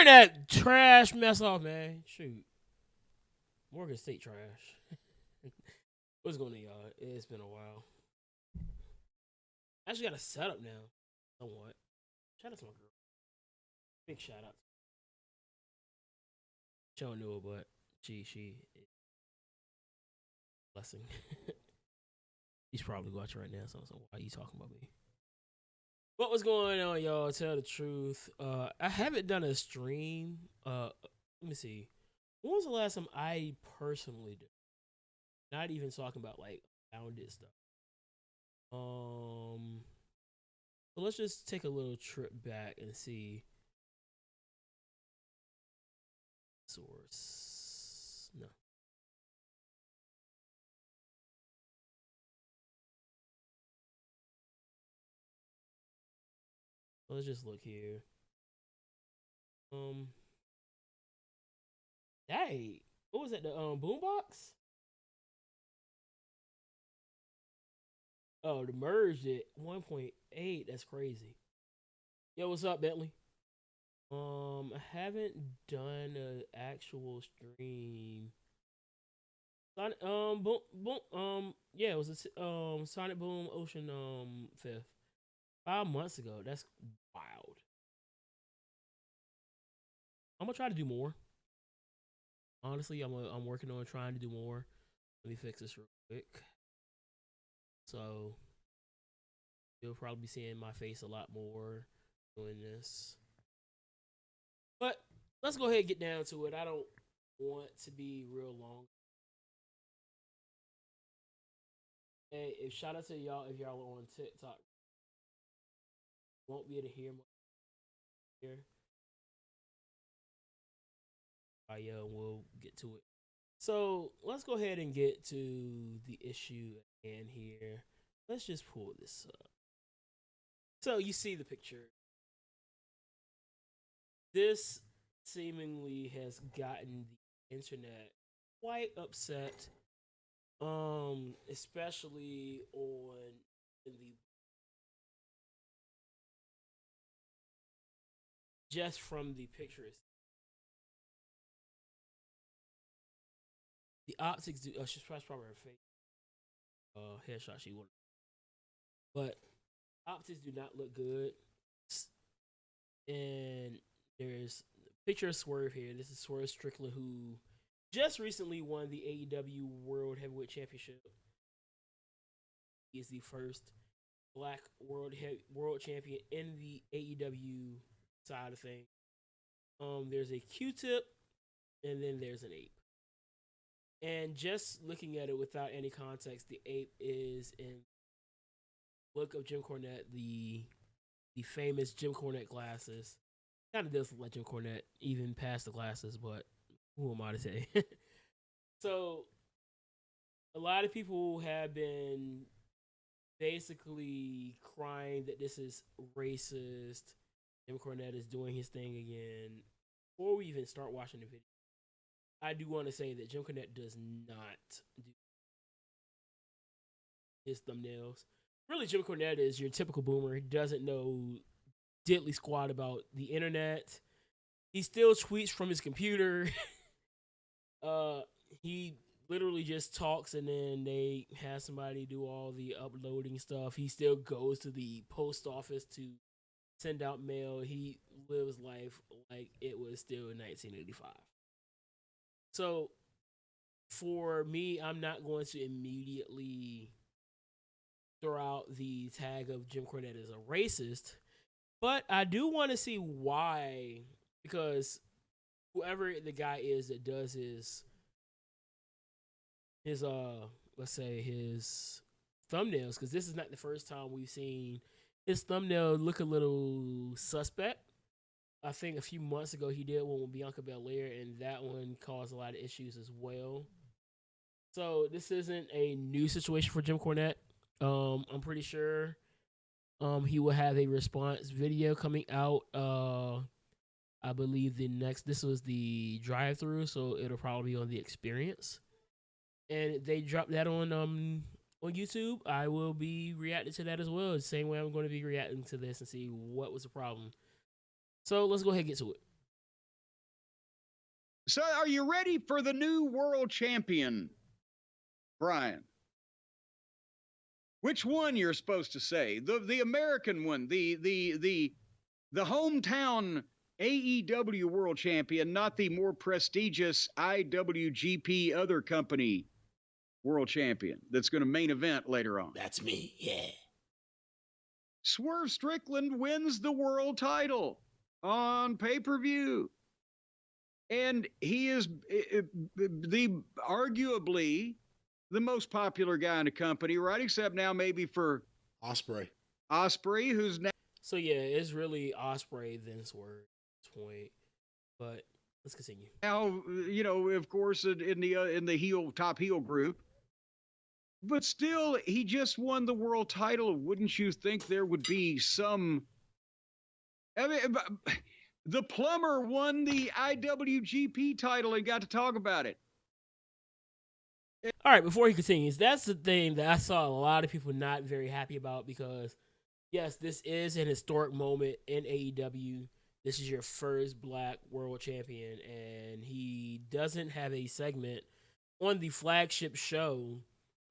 Turn that trash mess off, man. Shoot. Morgan State trash. What's going on, y'all? It's been a while. I actually got a setup now. Somewhat. Shout out to my girl. Big shout out. She don't know, but she is a blessing. He's probably watching right now, so why are you talking about me? What was going on, y'all? Tell the truth. I haven't done a stream. Let me see. When was the last time I personally did? Not even talking about like founded stuff. So let's just take a little trip back and see. Source. No. Let's just look here. Hey, what was that? The boombox? Oh, the merged at 1.8. That's crazy. Yo, what's up, Bentley? I haven't done an actual stream. Boom, boom, yeah, it was a Sonic Boom Ocean 5th 5 months ago. That's wild. I'm gonna try to do more. Honestly, I'm working on trying to do more. Let me fix this real quick. So you'll probably be seeing my face a lot more doing this. But let's go ahead and get down to it. I don't want to be real long. Hey, shout out to y'all if y'all are on TikTok. Won't be able to hear much here. All right, yo, we'll get to it. So let's go ahead and get to the issue at hand here. Let's just pull this up. So you see the picture. This seemingly has gotten the internet quite upset, especially on the just from the pictures. The optics do. She's probably her face. Headshot she wanted, but optics do not look good. And there's a picture of Swerve here. This is Swerve Strickland, who just recently won the AEW World Heavyweight Championship. He is the first Black World Champion in the AEW side of things. There's a Q-tip, and then there's an ape. And just looking at it without any context, the ape is in look of Jim Cornette, the famous Jim Cornette glasses. Kind of does look like Jim Cornette, even past the glasses, but who am I to say? So, a lot of people have been basically crying that this is racist. Jim Cornette is doing his thing again. Before we even start watching the video, I do want to say that Jim Cornette does not do his thumbnails. Really, Jim Cornette is your typical boomer. He doesn't know diddly squat about the internet. He still tweets from his computer. He literally just talks and then they have somebody do all the uploading stuff. He still goes to the post office to send out mail. He lives life like it was still in 1985. So for me, I'm not going to immediately throw out the tag of Jim Cornette as a racist, but I do want to see why, because whoever the guy is that does his let's say his thumbnails, because this is not the first time we've seen his thumbnail look a little suspect. I think a few months ago he did one with Bianca Belair, and that one caused a lot of issues as well. So this isn't a new situation for Jim Cornette. I'm pretty sure he will have a response video coming out. I believe this was the drive-through, so it'll probably be on the experience. And if they drop that on YouTube, I will be reacting to that as well. The same way I'm going to be reacting to this and see what was the problem. So let's go ahead and get to it. So are you ready for the new world champion, Brian? Which one you're supposed to say? The American one, the hometown AEW world champion, not the more prestigious IWGP other company world champion that's going to main event later on. That's me, yeah. Swerve Strickland wins the world title on pay-per-view. And he is the arguably the most popular guy in the company, right? Except now maybe for Osprey, who's now. So yeah, it's really Osprey then Swerve point, but let's continue. Now, of course, in the top heel group, but still, he just won the world title. Wouldn't you think there would be some? I mean, the plumber won the IWGP title and got to talk about it. All right, before he continues, that's the thing that I saw a lot of people not very happy about because, yes, this is an historic moment in AEW. This is your first black world champion, and he doesn't have a segment on the flagship show.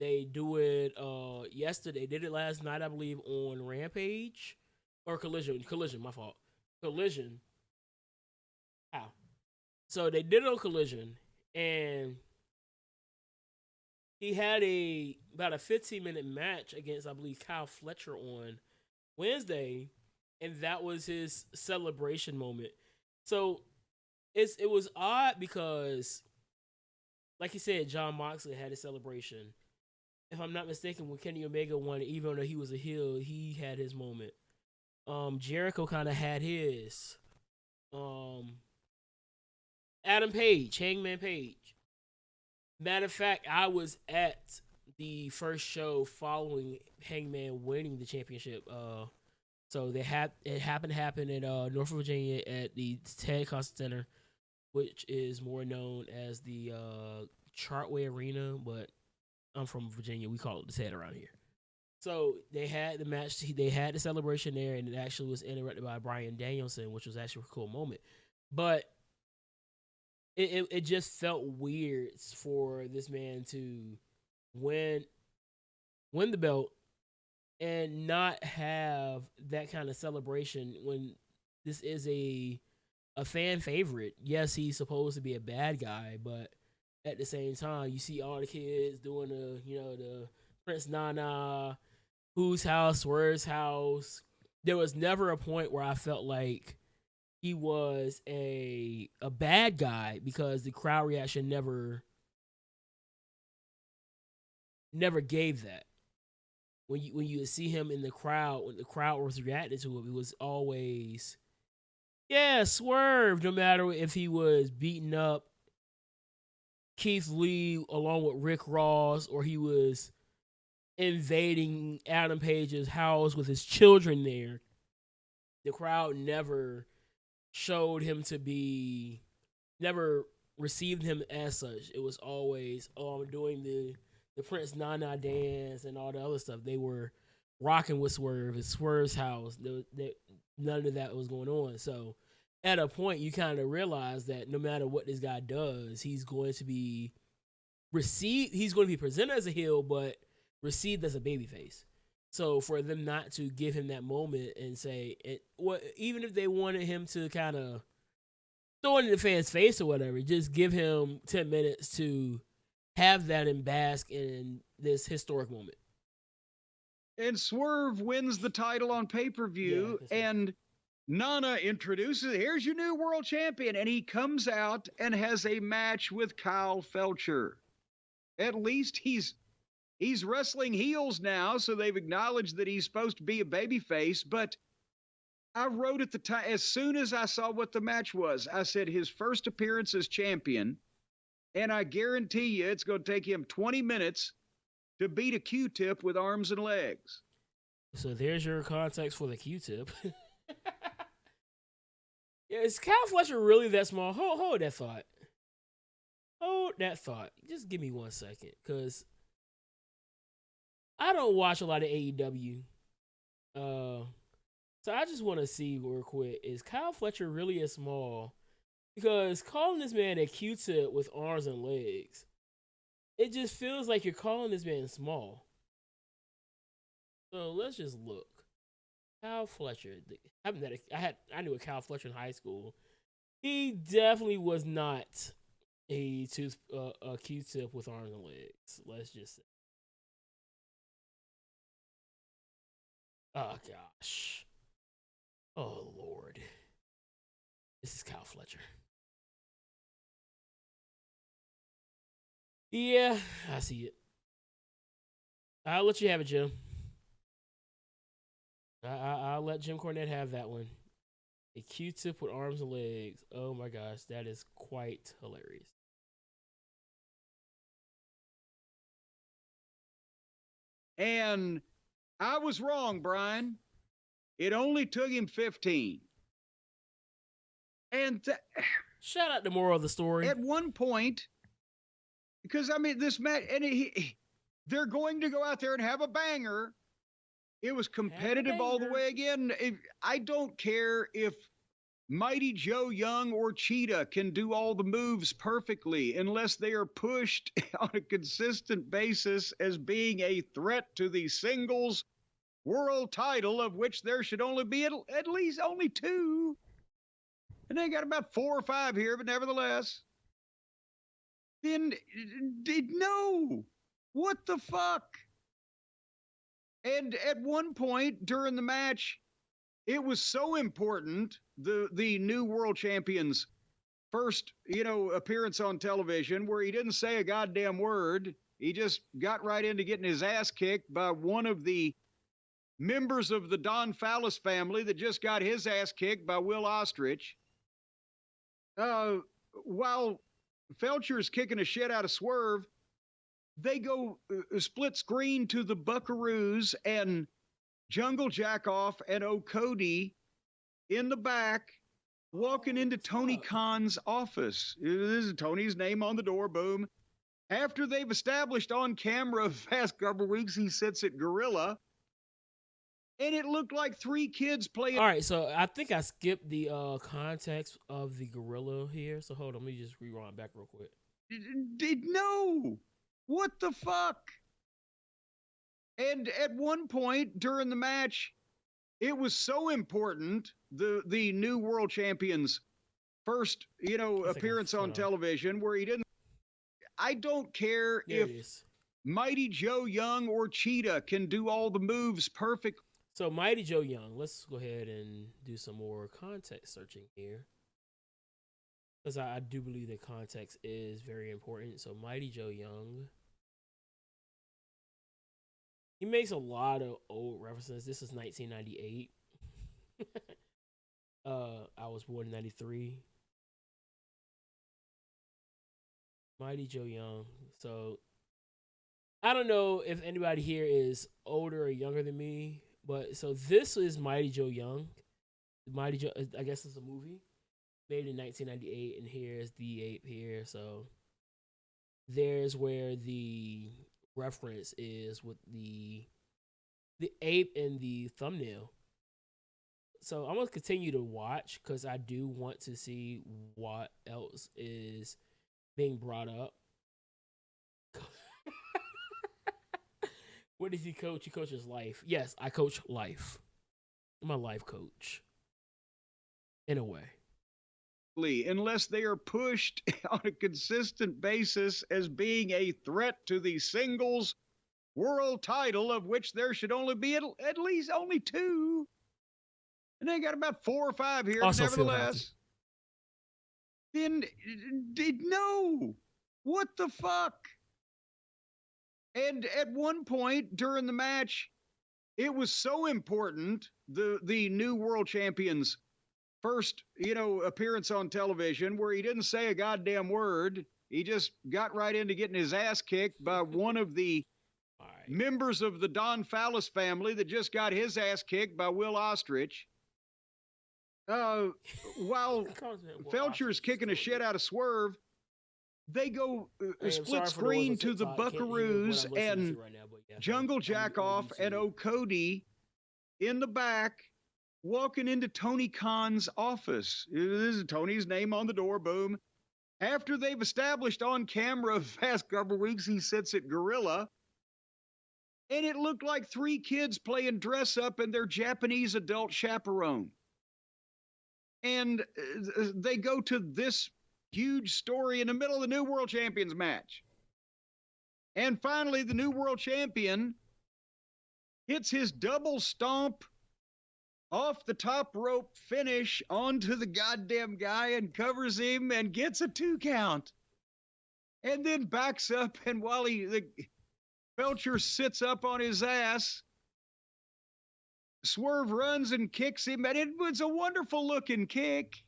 They do it yesterday. They did it last night, I believe, on Rampage or Collision. Collision, my fault. Collision. How? So they did it on Collision, and he had about a 15-minute match against, I believe, Kyle Fletcher on Wednesday, and that was his celebration moment. So it was odd because, like you said, John Moxley had his celebration. If I'm not mistaken, when Kenny Omega won, even though he was a heel, he had his moment. Jericho kind of had his. Adam Page, Hangman Page. Matter of fact, I was at the first show following Hangman winning the championship. So it happened to happen in Norfolk, Virginia at the Ted Constance Center, which is more known as the Chartway Arena, but I'm from Virginia. We call it the Ted around here. So they had the match. They had the celebration there, and it actually was interrupted by Bryan Danielson, which was actually a cool moment. But it just felt weird for this man to win the belt and not have that kind of celebration when this is a fan favorite. Yes, he's supposed to be a bad guy, but at the same time, you see all the kids doing the Prince Nana, whose house, Swerve's house. There was never a point where I felt like he was a bad guy because the crowd reaction never gave that. When you see him in the crowd, when the crowd was reacting to him, it was always, yeah, Swerve. No matter if he was beating up Keith Lee along with Rick Ross, or he was invading Adam Page's house with his children there, the crowd never received him as such. It was always, oh, I'm doing the Prince Nana dance and all the other stuff. They were rocking with Swerve. It's Swerve's house. None of that was going on. So at a point, you kind of realize that no matter what this guy does, he's going to be presented as a heel, but received as a babyface. So for them not to give him that moment and say, even if they wanted him to kind of throw it in the fans' face or whatever, just give him 10 minutes to have that and bask in this historic moment. And Swerve wins the title on pay-per-view, and Nana introduces, here's your new world champion, and he comes out and has a match with Kyle Fletcher. At least he's wrestling heels now, so they've acknowledged that he's supposed to be a babyface. But I wrote at the time, as soon as I saw what the match was, I said his first appearance as champion, and I guarantee you it's going to take him 20 minutes to beat a Q-tip with arms and legs. So there's your context for the Q-tip. Yeah, is Kyle Fletcher really that small? Hold that thought. Hold that thought. Just give me 1 second, because I don't watch a lot of AEW. So I just want to see real quick, is Kyle Fletcher really as small Because calling this man a Q-tip with arms and legs, it just feels like you're calling this man small. So let's just look. Cal Fletcher. I knew a Cal Fletcher in high school. He definitely was not a Q-tip with arms and legs. Let's just say. Oh gosh. Oh Lord. This is Cal Fletcher. Yeah, I see it. I'll let you have it, Jim. I'll let Jim Cornette have that one. A Q-tip with arms and legs. Oh my gosh, that is quite hilarious. And I was wrong, Brian. It only took him 15. And shout out the moral of the story. At one point, because I mean, this match, and they're going to go out there and have a banger. It was competitive all the way again. I don't care if Mighty Joe Young or Cheetah can do all the moves perfectly unless they are pushed on a consistent basis as being a threat to the singles world title, of which there should only be at least only 2. And they got about 4 or 5 here, but nevertheless. Then, no. What the fuck? And at one point during the match, it was so important, the new world champion's first, appearance on television, where he didn't say a goddamn word. He just got right into getting his ass kicked by one of the members of the Don Fallis family that just got his ass kicked by Will Ostrich. While Felcher's kicking the shit out of Swerve, they go split screen to the Buckaroos and Jungle Jackoff and O'Cody in the back, walking into Tony Khan's office. This is Tony's name on the door, boom. After they've established on camera the past couple weeks, he sits at Gorilla. And it looked like 3 kids playing. All right, so I think I skipped the context of the gorilla here. So hold on, let me just rewind back real quick. No. What the fuck? And at one point during the match, it was so important, the new world champion's first, appearance on television, where he didn't. I don't care if Mighty Joe Young or Cheetah can do all the moves perfect. So Mighty Joe Young, let's go ahead and do some more context searching here, because I do believe that context is very important. So Mighty Joe Young, he makes a lot of old references. This is 1998. I was born in 93. Mighty Joe Young. So I don't know if anybody here is older or younger than me, but so this is Mighty Joe Young. Mighty Joe, I guess it's a movie made in 1998, and here's the ape here. So there's where the reference is with the ape in the thumbnail. So I'm gonna continue to watch because I do want to see what else is being brought up. What does he coach? He coaches life. Yes, I coach life. I'm a life coach. In a way. Unless they are pushed on a consistent basis as being a threat to the singles world title, of which there should only be at least only 2. And they got about 4 or 5 here, but nevertheless. Then, no. What the fuck? And at one point during the match, it was so important, the new world champion's first, appearance on television, where he didn't say a goddamn word. He just got right into getting his ass kicked by one of the members of the Don Fallis family that just got his ass kicked by Will Ostrich. While Felcher's kicking the shit out of Swerve, they go split screen to the Buckaroos and Jungle Jackoff and O'Cody in the back, walking into Tony Khan's office. This is Tony's name on the door, boom. After they've established on camera the past couple weeks, he sits at Gorilla. And it looked like 3 kids playing dress up and their Japanese adult chaperone. And they go to this huge story in the middle of the new world champions match. And finally, the new world champion hits his double stomp off the top rope finish onto the goddamn guy and covers him and gets a 2 count. And then backs up, and while Felcher sits up on his ass, Swerve runs and kicks him, and it was a wonderful looking kick.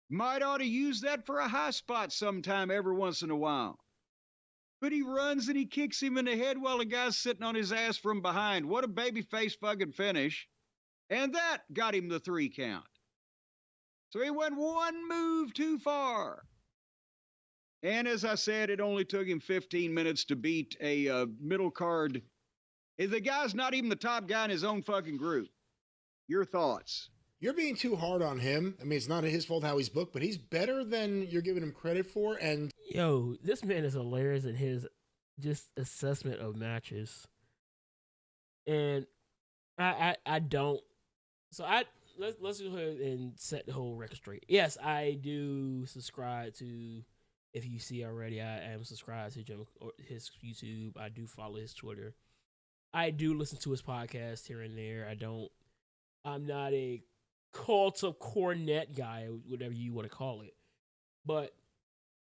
Might ought to use that for a high spot sometime every once in a while. But he runs and he kicks him in the head while the guy's sitting on his ass from behind. What a babyface fucking finish. And that got him the 3 count. So he went 1 move too far. And as I said, it only took him 15 minutes to beat a middle card. The guy's not even the top guy in his own fucking group. Your thoughts? You're being too hard on him. I mean, it's not his fault how he's booked, but he's better than you're giving him credit for. And yo, this man is hilarious in his just assessment of matches. And I don't. So let's go ahead and set the whole record straight. Yes, I do subscribe to. If you see already, I am subscribed to Jim, his YouTube. I do follow his Twitter. I do listen to his podcast here and there. I'm not a cult of Cornette guy, whatever you want to call it. But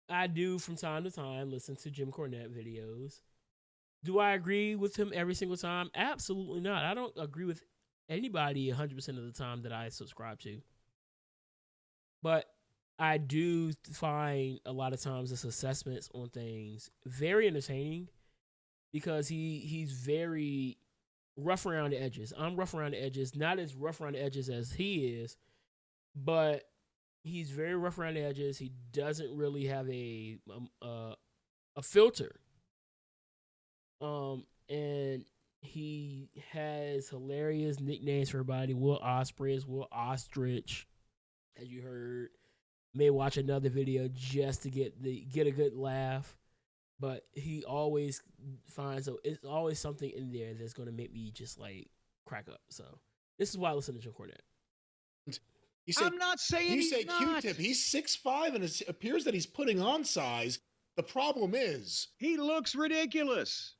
I do, from time to time, listen to Jim Cornette videos. Do I agree with him every single time? Absolutely not. I don't agree with anybody 100% of the time that I subscribe to. But I do find a lot of times his assessments on things very entertaining because he's very rough around the edges. I'm rough around the edges, not as rough around the edges as he is, but he's very rough around the edges. He doesn't really have a filter. And he has hilarious nicknames for everybody. Will Ospreay, Will Ostrich, as you heard. May watch another video just to get a good laugh, but he always finds it's always something in there that's going to make me just like crack up. So this is why I listen to Jim Cornette. I'm not saying you he's say not. Q-tip. He's 6'5", and it appears that he's putting on size. The problem is he looks ridiculous.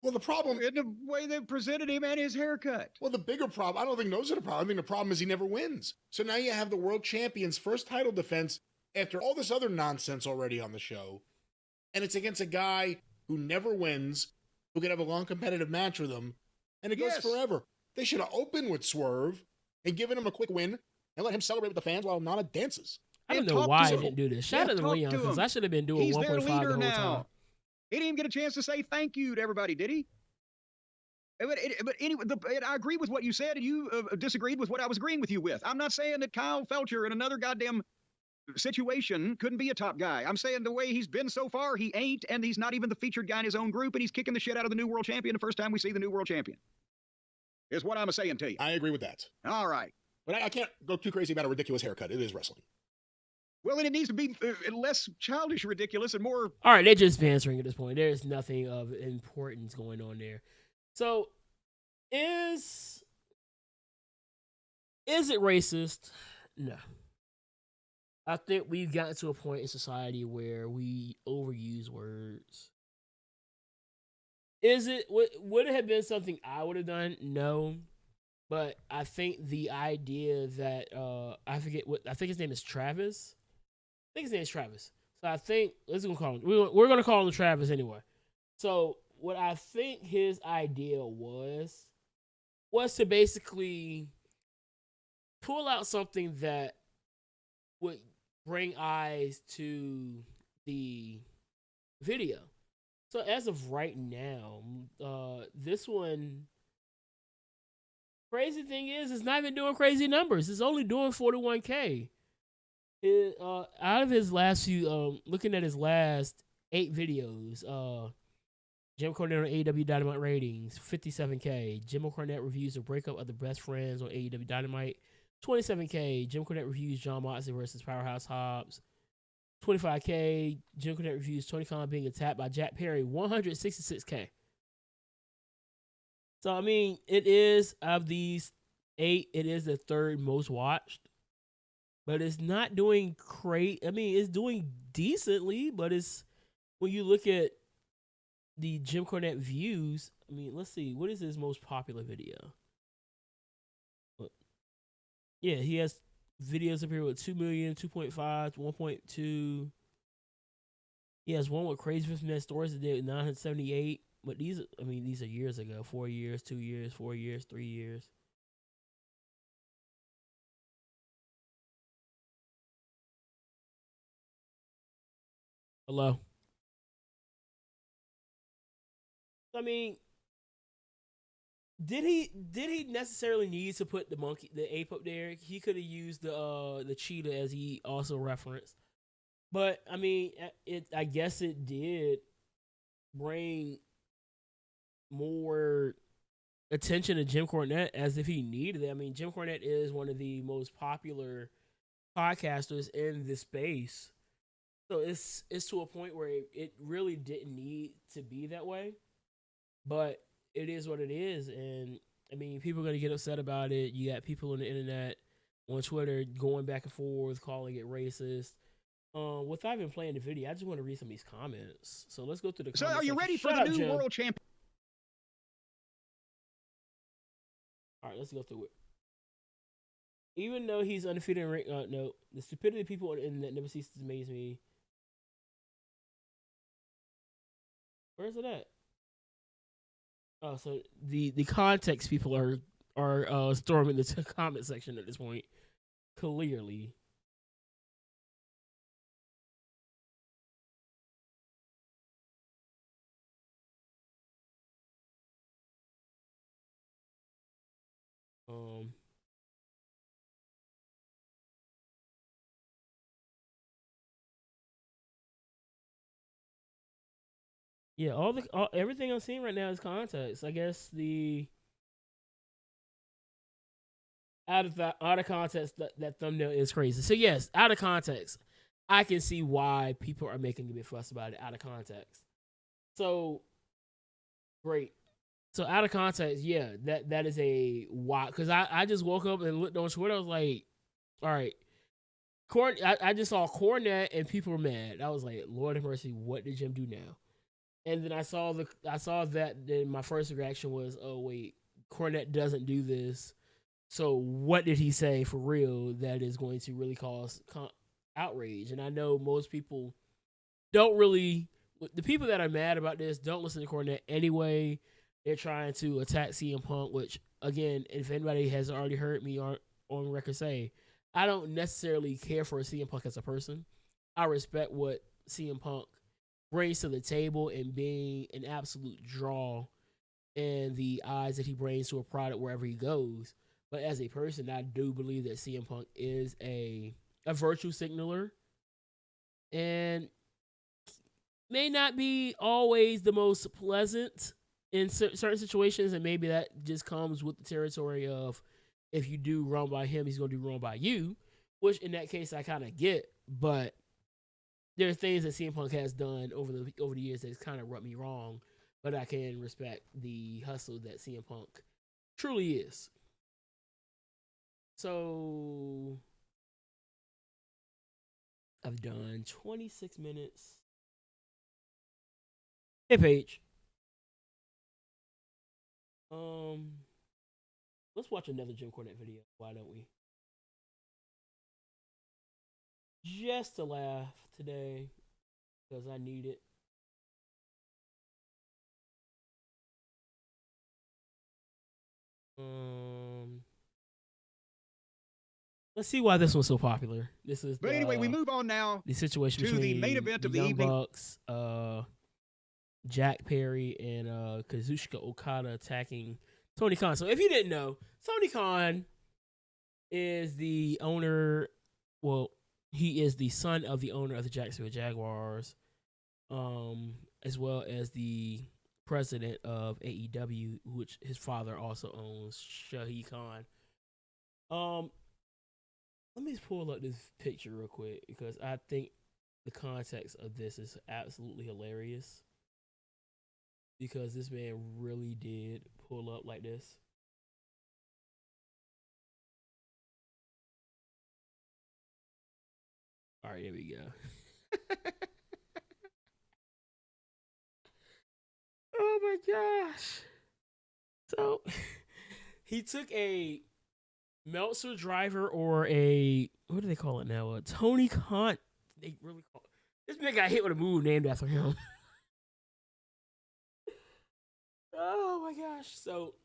Well, the problem in the way they presented him and his haircut. Well, the bigger problem, I don't think those are the problem. I think the problem is he never wins. So now you have the world champion's first title defense after all this other nonsense already on the show. And it's against a guy who never wins, who could have a long competitive match with him. And it goes forever. They should have opened with Swerve and given him a quick win and let him celebrate with the fans while Nana dances. I don't know why I didn't do this. Shout out to Leon, because I should have been doing 1.5 the whole time. He didn't even get a chance to say thank you to everybody, did he? But anyway, I agree with what you said, and you disagreed with what I was agreeing with you with. I'm not saying that Kyle Felcher in another goddamn situation couldn't be a top guy. I'm saying the way he's been so far, he ain't, and he's not even the featured guy in his own group, and he's kicking the shit out of the new world champion the first time we see the new world champion. Is what I'm saying to you. I agree with that. All right. But I can't go too crazy about a ridiculous haircut. It is wrestling. Well, and it needs to be less childish ridiculous and more... All right, they're just answering at this point. There's nothing of importance going on there. So, is it racist? No. I think we've gotten to a point in society where we overuse words. Is it? Would it have been something I would have done? No. But I think the idea that, I think his name is Travis. I think his name is Travis. So I think, let's go call him. We're going to call him Travis anyway. So what I think his idea was to basically pull out something that would bring eyes to the video. So as of right now, this one, crazy thing is, it's not even doing crazy numbers. It's only doing 41K. Out of his last few, looking at his last 8 videos, Jim Cornette on AEW Dynamite ratings, 57K. Jim Cornette reviews the breakup of the best friends on AEW Dynamite, 27K. Jim Cornette reviews John Moxley versus Powerhouse Hobbs, 25K. Jim Cornette reviews Tony Khan being attacked by Jack Perry, 166K. So, I mean, it is, of these 8, it is the third most watched. But it's not doing great. I mean, it's doing decently, but it's, when you look at the Jim Cornette views, I mean, let's see, what is his most popular video? Yeah, he has videos up here with 2 million, 2.5, 1.2. He has one with Crazy Fifth Net Stories that did 978. But these, I mean, these are years ago. 4 years, 2 years, 4 years, 3 years. Hello. I mean, did he necessarily need to put the ape up there? He could have used the cheetah, as he also referenced. But I mean, I guess it did bring more attention to Jim Cornette, as if he needed it. I mean, Jim Cornette is one of the most popular podcasters in this space. So it's to a point where it really didn't need to be that way. But it is what it is. And I mean, people are going to get upset about it. You got people on the internet, on Twitter, going back and forth, calling it racist. Without even playing the video, I just want to read some of these comments. So let's go through the comments. So are you ready for the new world champion? All right, let's go through it. Even though he's undefeated in ring, no, the stupidity of people on the internet never ceases to amaze me. Where's it at? Oh, so the context people are storming the comment section at this point. Clearly. Yeah, everything I'm seeing right now is context. I guess the out of context, that thumbnail is crazy. So yes, out of context, I can see why people are making a big fuss about it out of context. So great. So out of context, yeah, that is a why. Because I just woke up and looked on Twitter. I was like, all right, I just saw Cornette and people were mad. I was like, Lord have mercy, what did Jim do now? And then I saw that. Then my first reaction was, oh wait, Cornette doesn't do this. So what did he say for real that is going to really cause outrage? And I know most people don't really. The people that are mad about this don't listen to Cornette anyway. They're trying to attack CM Punk, which, again, if anybody has already heard me on record say, I don't necessarily care for CM Punk as a person. I respect what CM Punk brings to the table and being an absolute draw in the eyes that he brings to a product wherever he goes. But as a person, I do believe that CM Punk is a virtue signaler and may not be always the most pleasant in certain situations, and maybe that just comes with the territory of if you do wrong by him, he's going to do wrong by you, which in that case I kind of get. But there are things that CM Punk has done over the years that's kind of rubbed me wrong, but I can respect the hustle that CM Punk truly is. So I've done 26 minutes. Hey, Paige. Let's watch another Jim Cornette video. Why don't we? Just to laugh today, because I need it. Let's see why this one's so popular. This is. But anyway, we move on now. The situation to between the main event of the Young evening. Bucks, Jack Perry, and Kazuchika Okada attacking Tony Khan. So if you didn't know, Tony Khan is the owner. Well, he is the son of the owner of the Jacksonville Jaguars, as well as the president of AEW, which his father also owns, Shahid Khan. Let me pull up this picture real quick because I think the context of this is absolutely hilarious. Because this man really did pull up like this. All right, here we go. Oh my gosh. So he took a Meltzer driver or a, what do they call it now? A Tony Khan. They really call it. This man got hit with a move named after him. Oh my gosh. So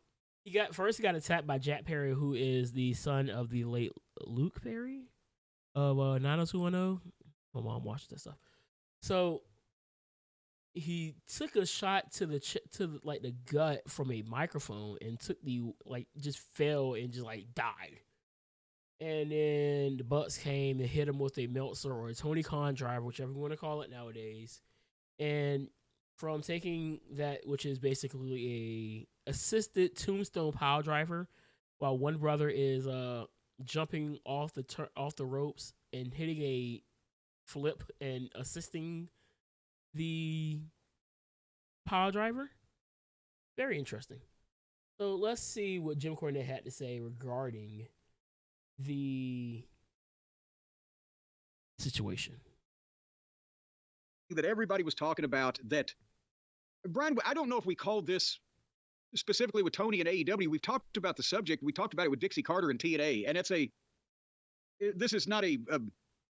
he got attacked by Jack Perry, who is the son of the late Luke Perry of 90210. My mom watched that stuff. So he took a shot to the gut from a microphone and just fell and just died. And then the Bucks came and hit him with a Meltzer or a Tony Khan driver, whichever you want to call it nowadays. And from taking that, which is basically a assisted tombstone pile driver, while one brother is jumping off the ropes and hitting a flip and assisting the pile driver. Very interesting. So let's see what Jim Cornette had to say regarding the situation. That everybody was talking about that. Brian, I don't know if we called this specifically with Tony and AEW. We've talked about the subject. We talked about it with Dixie Carter and TNA, and this is not a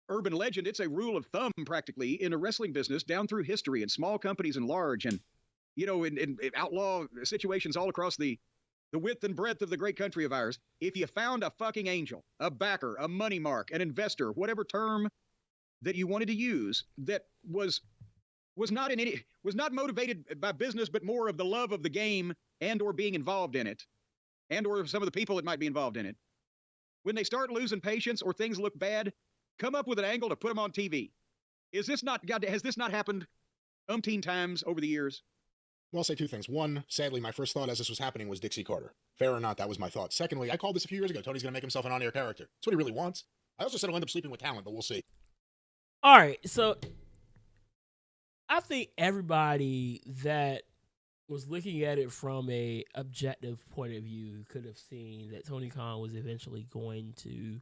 urban legend. It's a rule of thumb practically in a wrestling business down through history in small companies and large, and in outlaw situations all across the width and breadth of the great country of ours. If you found a fucking angel, a backer, a money mark, an investor, whatever term that you wanted to use, that was not motivated by business, but more of the love of the game and or being involved in it, and or some of the people that might be involved in it. When they start losing patience or things look bad, come up with an angle to put them on TV. Has this not happened umpteen times over the years? Well, I'll say two things. One, sadly, my first thought as this was happening was Dixie Carter. Fair or not, that was my thought. Secondly, I called this a few years ago. Tony's going to make himself an on-air character. That's what he really wants. I also said he'll end up sleeping with talent, but we'll see. All right, so I think everybody that was looking at it from a objective point of view could have seen that Tony Khan was eventually going to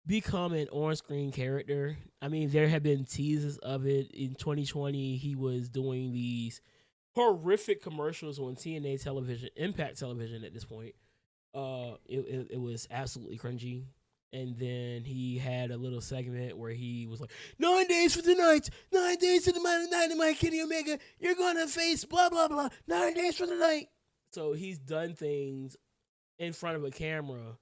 become an on-screen character. I mean, there have been teases of it. In 2020, he was doing these horrific commercials on TNA television, Impact Television at this point. It was absolutely cringy. And then he had a little segment where he was like, 9 days for tonight, 9 days to the Dynamite, Kenny Omega, you're going to face blah, blah, blah, 9 days for the night. So he's done things in front of a camera.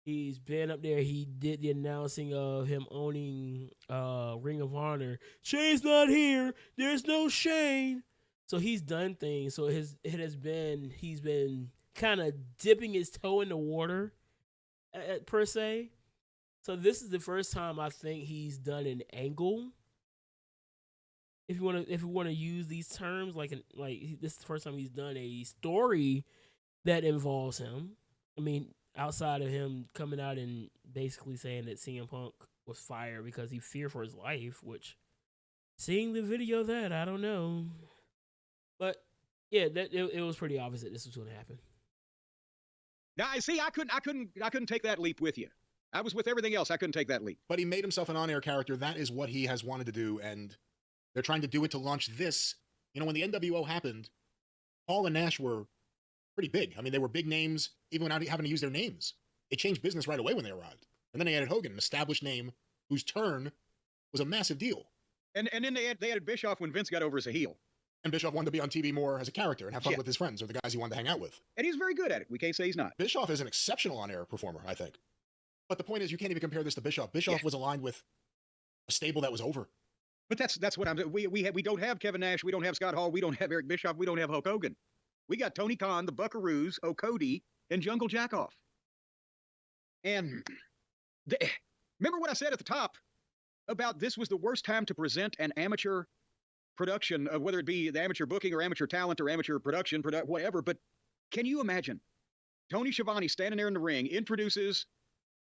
He's been up there. He did the announcing of him owning Ring of Honor. Shane's not here. There's no Shane. So he's done things. So he's been kind of dipping his toe in the water, per se. So this is the first time I think he's done an angle. If you want to use these terms, this is the first time he's done a story that involves him. I mean, outside of him coming out and basically saying that CM Punk was fired because he feared for his life, which, seeing the video of that, I don't know. But yeah, it was pretty obvious that this was going to happen. Now, I see. I couldn't take that leap with you. I was with everything else. I couldn't take that leap. But he made himself an on-air character. That is what he has wanted to do, and they're trying to do it to launch this. When the NWO happened, Paul and Nash were pretty big. I mean, they were big names, even without having to use their names. It changed business right away when they arrived. And then they added Hogan, an established name whose turn was a massive deal. And then they added Bischoff when Vince got over as a heel. And Bischoff wanted to be on TV more as a character and have fun with his friends or the guys he wanted to hang out with. And he's very good at it. We can't say he's not. Bischoff is an exceptional on-air performer, I think. But the point is, you can't even compare this to Bischoff. Bischoff was aligned with a stable that was over. But that's what we don't have Kevin Nash. We don't have Scott Hall. We don't have Eric Bischoff. We don't have Hulk Hogan. We got Tony Khan, the Buckaroos, O'Cody, and Jungle Jackoff. And remember what I said at the top about this was the worst time to present an amateur production, whether it be the amateur booking or amateur talent or amateur production, whatever. But can you imagine Tony Schiavone standing there in the ring, introduces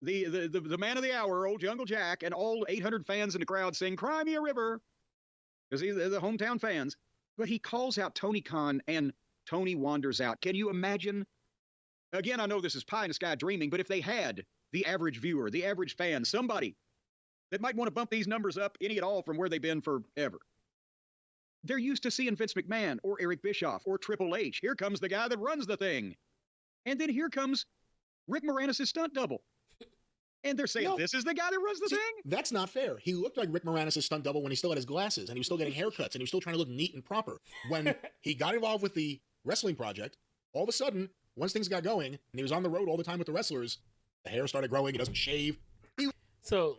the man of the hour, old Jungle Jack, and all 800 fans in the crowd sing "Cry Me a River" because they're the hometown fans. But he calls out Tony Khan, and Tony wanders out. Can you imagine? Again, I know this is pie in the sky dreaming, but if they had the average viewer, the average fan, somebody that might want to bump these numbers up any at all from where they've been forever. They're used to seeing Vince McMahon or Eric Bischoff or Triple H. Here comes the guy that runs the thing. And then here comes Rick Moranis' stunt double. And they're saying, this is the guy that runs the thing? That's not fair. He looked like Rick Moranis' stunt double when he still had his glasses, and he was still getting haircuts, and he was still trying to look neat and proper. When he got involved with the wrestling project, all of a sudden, once things got going, and he was on the road all the time with the wrestlers, the hair started growing, he doesn't shave. So,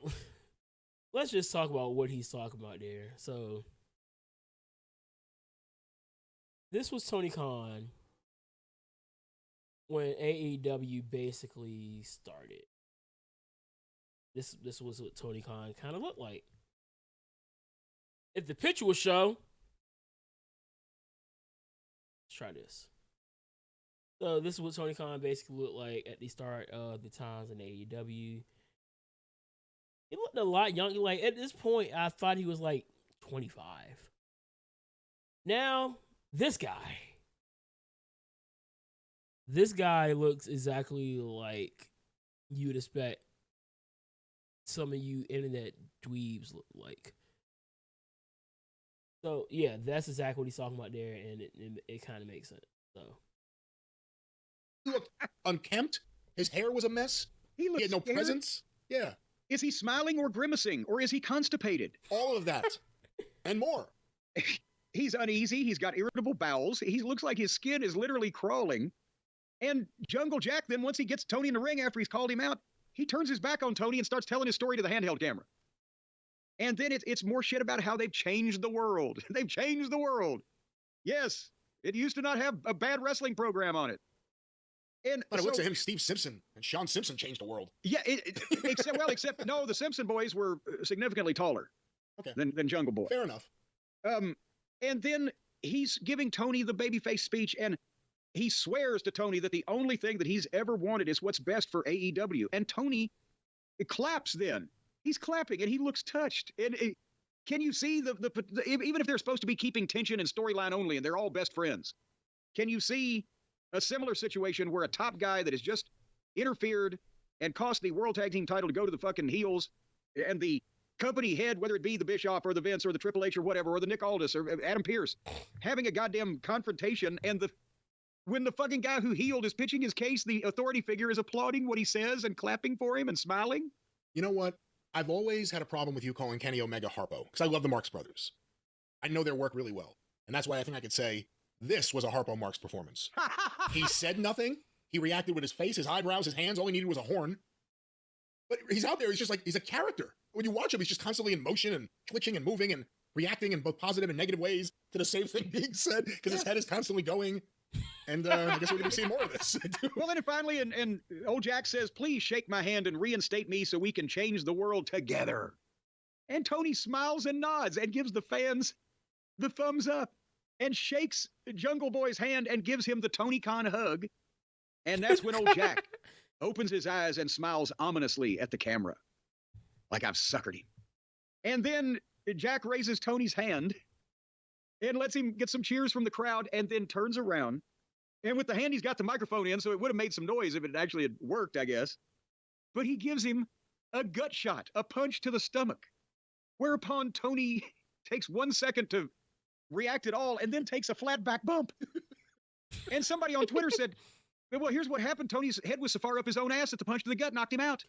let's just talk about what he's talking about there. So, this was Tony Khan when AEW basically started. This was what Tony Khan kind of looked like. If the picture will show, let's try this. So this is what Tony Khan basically looked like at the start of the times in AEW. He looked a lot younger. Like at this point, I thought he was like 25. Now, this guy looks exactly like you would expect some of you internet dweebs look like. So yeah, that's exactly what he's talking about there, and it kind of makes sense. So he looked unkempt. His hair was a mess. He had no presence. Yeah. Is he smiling or grimacing, or is he constipated? All of that and more. He's uneasy. He's got irritable bowels. He looks like his skin is literally crawling. And Jungle Jack, then once he gets Tony in the ring after he's called him out, he turns his back on Tony and starts telling his story to the handheld camera. And then it's more shit about how they've changed the world. They've changed the world. Yes, it used to not have a bad wrestling program on it. But it looks at him, Steve Simpson and Sean Simpson changed the world. Yeah, except no, the Simpson boys were significantly taller than Jungle Boy. Fair enough. And then he's giving Tony the babyface speech, and he swears to Tony that the only thing that he's ever wanted is what's best for AEW. And Tony claps then. He's clapping, and he looks touched. And can you see even if they're supposed to be keeping tension and storyline only, and they're all best friends, can you see a similar situation where a top guy that has just interfered and cost the World Tag Team title to go to the fucking heels, and the company head, whether it be the Bischoff or the Vince or the Triple H or whatever, or the Nick Aldis or Adam Pearce, having a goddamn confrontation, and when the fucking guy who healed is pitching his case, the authority figure is applauding what he says and clapping for him and smiling? You know what? I've always had a problem with you calling Kenny Omega Harpo, because I love the Marx Brothers. I know their work really well. And that's why I think I could say this was a Harpo Marx performance. He said nothing. He reacted with his face, his eyebrows, his hands. All he needed was a horn. But he's out there. He's just like, he's a character. When you watch him, he's just constantly in motion and twitching and moving and reacting in both positive and negative ways to the same thing being said, because his head is constantly going. And I guess we're going to see more of this. Well, then finally, and old Jack says, please shake my hand and reinstate me so we can change the world together. And Tony smiles and nods and gives the fans the thumbs up and shakes Jungle Boy's hand and gives him the Tony Khan hug. And that's when old Jack opens his eyes and smiles ominously at the camera, like I've suckered him. And then Jack raises Tony's hand and lets him get some cheers from the crowd, and then turns around. And with the hand, he's got the microphone in, so it would have made some noise if it actually had worked, I guess. But he gives him a gut shot, a punch to the stomach, whereupon Tony takes 1 second to react at all and then takes a flat back bump. And somebody on Twitter said, well, here's what happened. Tony's head was so far up his own ass that the punch to the gut knocked him out.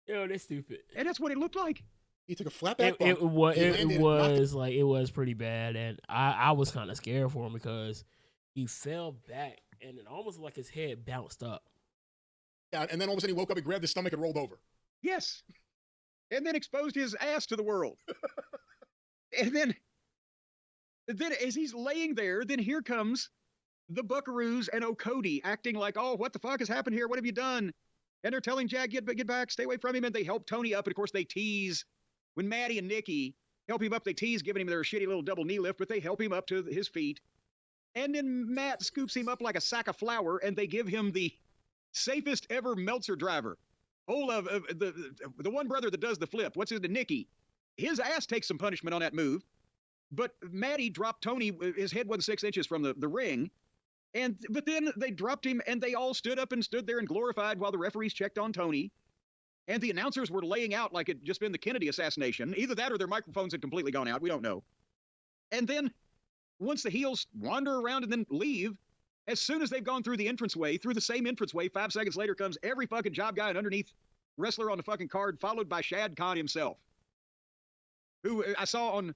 Yo, that's stupid. And that's what it looked like. He took a flat back bump. It was pretty bad, and I was kind of scared for him because he fell back and it almost like his head bounced up. Yeah, and then all of a sudden he woke up, he grabbed his stomach and rolled over. Yes. And then exposed his ass to the world. And then as he's laying there, then here comes the Buckaroos and O'Cody acting like, oh, what the fuck has happened here? What have you done? And they're telling Jack, get back, stay away from him. And they help Tony up. And of course, they tease when Maddie and Nikki help him up. They tease giving him their shitty little double knee lift, but they help him up to his feet. And then Matt scoops him up like a sack of flour, and they give him the safest ever Meltzer driver. The one brother that does the flip. What's his name? Nikki. His ass takes some punishment on that move. But Maddie dropped Tony. His head wasn't 6 inches from the ring. But then they dropped him, and they all stood up and stood there and glorified while the referees checked on Tony. And the announcers were laying out like it just been the Kennedy assassination. Either that or their microphones had completely gone out. We don't know. And then once the heels wander around and then leave, as soon as they've gone through the entranceway, through the same entranceway, 5 seconds later comes every fucking job guy and underneath wrestler on the fucking card, followed by Shad Khan himself, who I saw on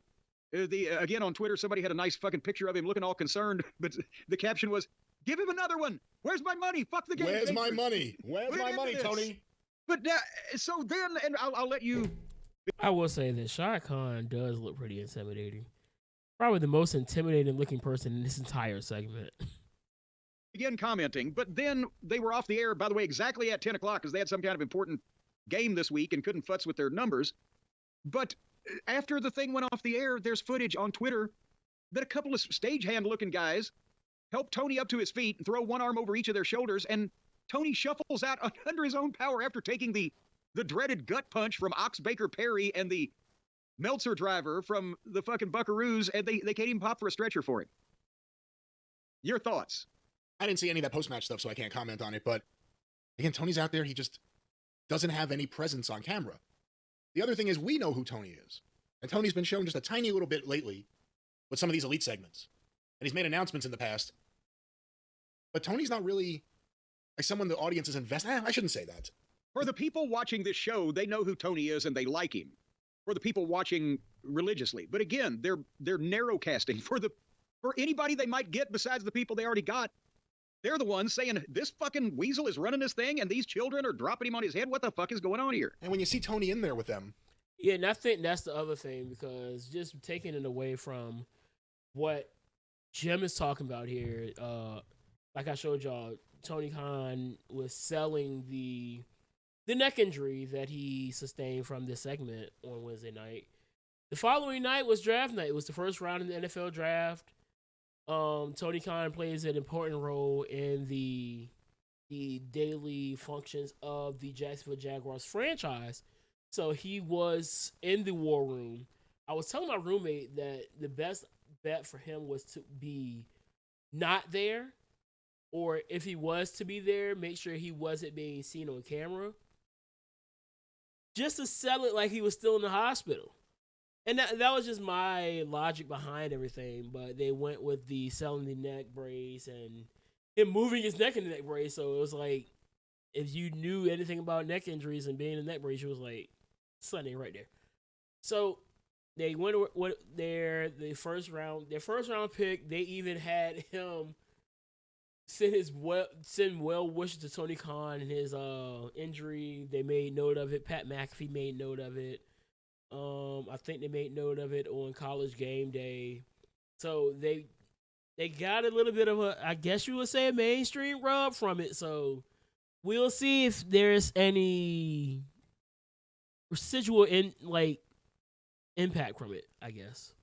again on Twitter. Somebody had a nice fucking picture of him looking all concerned, but the caption was, "Give him another one. Where's my money? Fuck the game. Where's my money? Where's my money, Tony?" But so then, and I'll let you. I will say that Shad Khan does look pretty intimidating. Probably the most intimidating looking person in this entire segment. Begin commenting, but then they were off the air, by the way, exactly at 10 o'clock because they had some kind of important game this week and couldn't futz with their numbers. But after the thing went off the air, there's footage on Twitter that a couple of stagehand-looking guys help Tony up to his feet and throw one arm over each of their shoulders, and Tony shuffles out under his own power after taking the dreaded gut punch from Ox Baker Perry and the Meltzer driver from the fucking Buckaroos, and they can't even pop for a stretcher for him. Your thoughts? I didn't see any of that post-match stuff, so I can't comment on it. But again, Tony's out there. He just doesn't have any presence on camera. The other thing is we know who Tony is. And Tony's been shown just a tiny little bit lately with some of these elite segments. And he's made announcements in the past. But Tony's not really like someone the audience is invested. I shouldn't say that. For the people watching this show, they know who Tony is and they like him. For the people watching religiously. But again, they're narrow casting. For anybody they might get besides the people they already got, they're the ones saying, this fucking weasel is running this thing and these children are dropping him on his head. What the fuck is going on here? And when you see Tony in there with them. Yeah, and I think that's the other thing, because just taking it away from what Jim is talking about here, like I showed y'all, Tony Khan was selling the neck injury that he sustained from this segment on Wednesday night. The following night was draft night. It was the first round in the NFL draft. Tony Khan plays an important role in the daily functions of the Jacksonville Jaguars franchise. So he was in the war room. I was telling my roommate that the best bet for him was to be not there, or if he was to be there, make sure he wasn't being seen on camera, just to sell it like he was still in the hospital. And that was just my logic behind everything. But they went with the selling the neck brace and him moving his neck in the neck brace. So it was like, if you knew anything about neck injuries and being in the neck brace, it was like Sunday right there. So they went with their first round pick. They even had him send well wishes to Tony Khan and his injury. They made note of it. Pat McAfee made note of it. I think they made note of it on College Game Day. So they got a little bit of a, I guess you would say, a mainstream rub from it. So we'll see if there's any residual impact from it, I guess.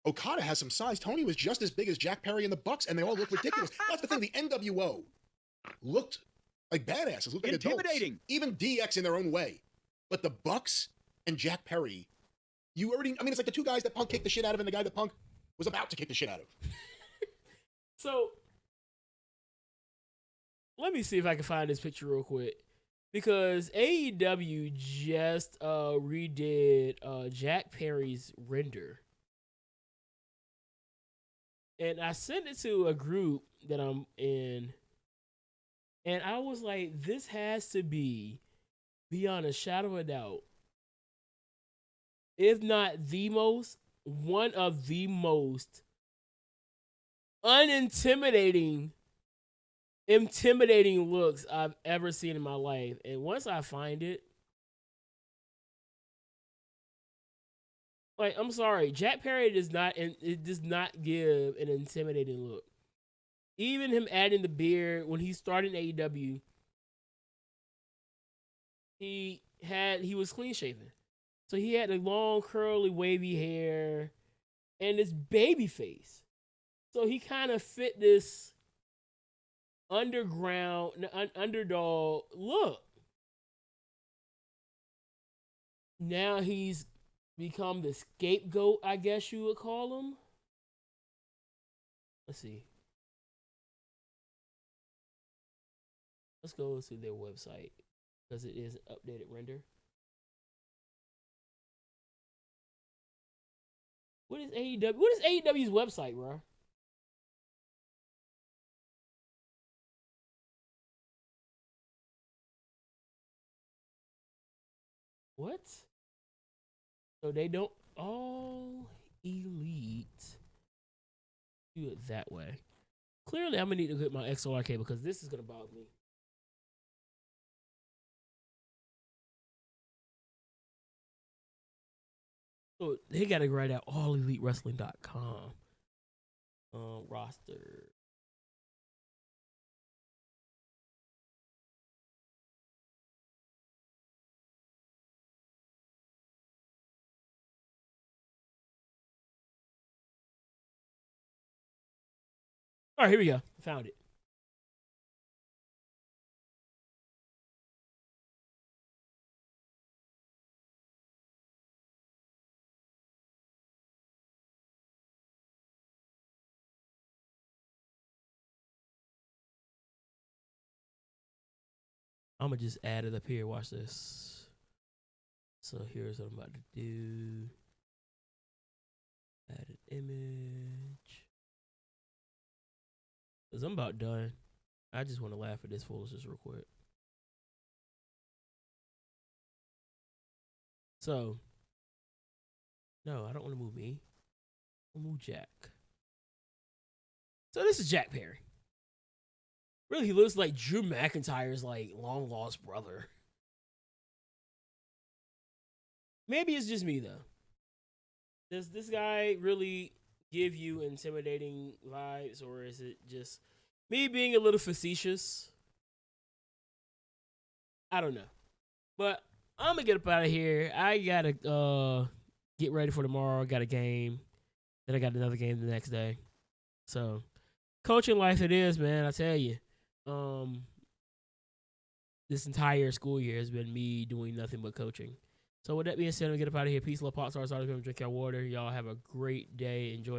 Okada has some size. Tony was just as big as Jack Perry and the Bucks, and they all look ridiculous. That's the thing. The NWO looked like badasses, looked like intimidating. Adults. Even DX in their own way. But the Bucks and Jack Perry, it's like the two guys that Punk kicked the shit out of and the guy that Punk was about to kick the shit out of. So, let me see if I can find this picture real quick. Because AEW just redid Jack Perry's render. And I sent it to a group that I'm in. And I was like, this has to be, beyond a shadow of a doubt, if not one of the most intimidating looks I've ever seen in my life. And once I find it, like, I'm sorry, Jack Perry does not give an intimidating look. even him adding the beard when he started in AEW, he was clean shaven. So he had the long, curly, wavy hair and this baby face. So he kind of fit this underdog look. Now he's become the scapegoat, I guess you would call him. Let's see. Let's go to their website because it is an updated render. What is AEW? What is AEW's website, bro? What? So they don't all elite do it that way. Clearly, I'm gonna need to get my XLR cable because this is gonna bug me. So they got to write out allelitewrestling.com. Roster. All right, here we go. Found it. I'm going to just add it up here. Watch this. So here's what I'm about to do. Add an image. Because I'm about done. I just want to laugh at this foolishness real quick. So, no, I don't want to move me. I'll move Jack. So this is Jack Perry. Really, he looks like Drew McIntyre's like long lost brother. Maybe it's just me though. Does this guy really give you intimidating vibes, or is it just me being a little facetious? I don't know. But I'm gonna get up out of here. I gotta get ready for tomorrow. I got a game. Then I got another game the next day. So coaching life it is, man, I tell you. This entire school year has been me doing nothing but coaching. So with that being said, I'm gonna get up out of here. Peace, love, pop stars, drink your water. Y'all have a great day. Enjoy.